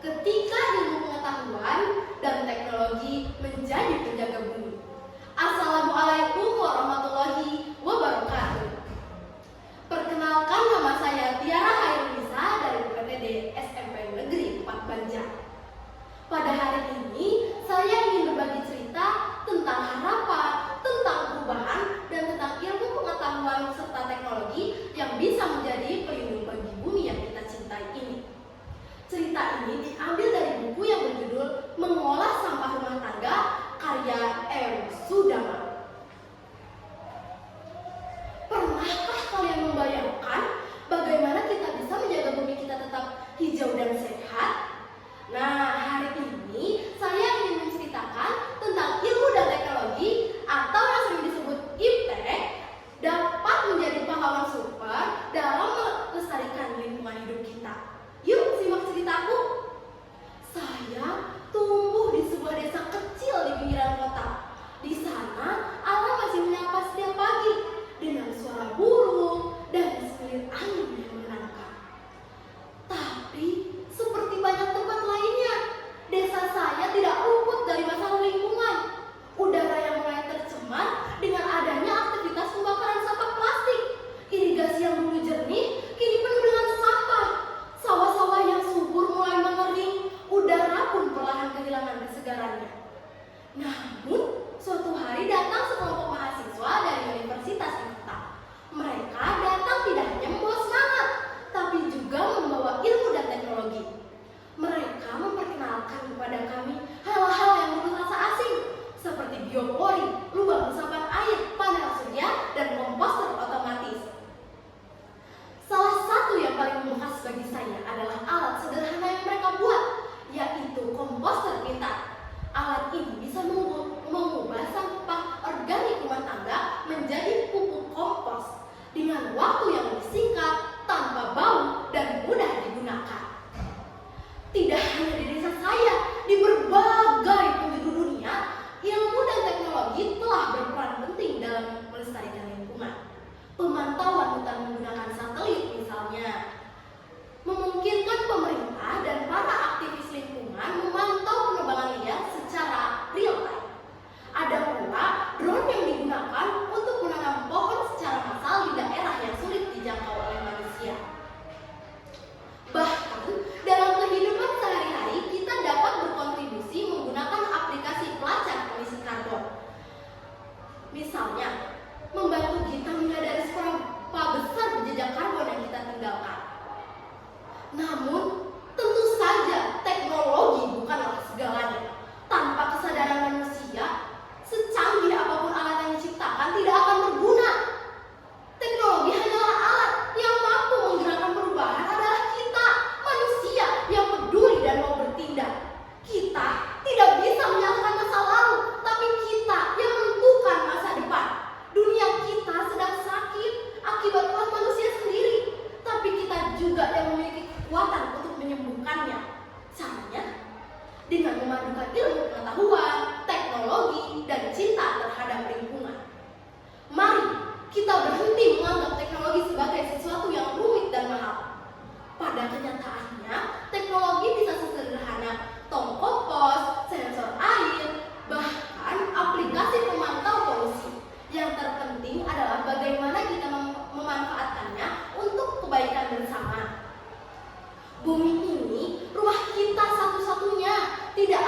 ketika ilmu pengetahuan dan teknologi menjadi penjaga bumi. Assalamualaikum warahmatullahi wabarakatuh. Perkenalkan, nama saya Tiara Hairunisa dari UPTD SMP Negeri 4 Banjar. Pada hari ini, saya ingin berbagi cerita tentang harapan, tentang perubahan, dan tentang ilmu pengetahuan serta teknologi yang bisa menjadi pelindung bagi bumi yang kita cintai ini. Cerita ini diambil dari buku yang berjudul Mengolah Sampah Rumah Tangga karya M. Sudama. Pernahkah kalian membayangkan bagaimana kita bisa menjaga bumi kita tetap hijau dan sehat? Nah, hari ini saya ingin menceritakan tentang ilmu dan teknologi atau yang sering disebut iptek dapat menjadi pahlawan super dalam melestarikan lingkungan hidup kita. Yuk simak ceritaku. Saya tumbuh di sebuah desa kecil di pinggiran kota. Di sana alam masih menyapa setiap pagi dengan suara burung dan segelir angin yang menenangkan. Tapi seperti banyak tempat lainnya, desa saya tidak luput dari masalah lingkungan. Udara yang mulai tercemar dengan adanya aktivitas pembakaran sampah plastik. Irigasi yang dulu jernih kini penuh dengan sampah. Sawah-sawah yang subur mulai mengering. Udara pun perlahan kehilangan kesegarannya. Namun, suatu hari datang sekelompok mahasiswa dari Universitas Unpad. Mereka datang tidak hanya membawa semangat, tapi juga membawa ilmu dan teknologi. Mereka memperkenalkan kepada kami hal-hal yang dulu terasa asing, seperti biopori, lubang resapan air, panel surya, dan komposter otomatis. Salah satu yang paling membekas bagi saya adalah alat sederhana yang mereka buat, yaitu komposter pintar. Alat ini bisa mengubah sampah organik rumah tangga menjadi pupuk kompos dengan waktu yang lebih singkat, tanpa bau, dan mudah digunakan. Tidak hanya di desa saya, di berbagai penjuru dunia, ilmu dan teknologi telah berperan penting dalam melestarikan lingkungan. Pemantauan hutan menggunakan satelit misalnya, memungkinkan pemerintah dan para aktivis lingkungan memantau penebangan liar secara real time. Ada pula drone yang digunakan untuk menanam pohon secara massal di daerah yang sulit dijangkau oleh manusia. Bahkan dalam kehidupan sehari-hari kita dapat berkontribusi menggunakan aplikasi pelacak emisi karbon. Misalnya, membantu kita menyadari seberapa besar jejak karbon yang kita tinggalkan. Namun, tentu saja teknologi bukanlah segalanya. Tanpa kesadaran manusia, secanggih apapun alat yang diciptakan tidak akan berguna. Teknologi hanyalah alat. Yang mampu menggerakkan perubahan adalah kita, manusia yang peduli dan mau bertindak. Kita tidak bisa menyalahkan masa lalu, tapi kita yang menentukan masa depan. Dunia kita sedang sakit akibat ulah manusia sendiri, tapi kita juga yang memiliki kekuatan untuk menyembuhkannya. Caranya dengan memadukan ilmu pengetahuan, teknologi, dan cinta terhadap lingkungan. Mari kita berhenti menganggap teknologi sebagai sesuatu yang rumit dan mahal. Pada kenyataannya, teknologi bisa sesederhana tong kompos, sensor air, bahkan aplikasi pemantau polusi. Yang terpenting adalah bagaimana kita memanfaatkannya untuk kebaikan bersama. Bumi ini rumah kita satu-satunya. Tidak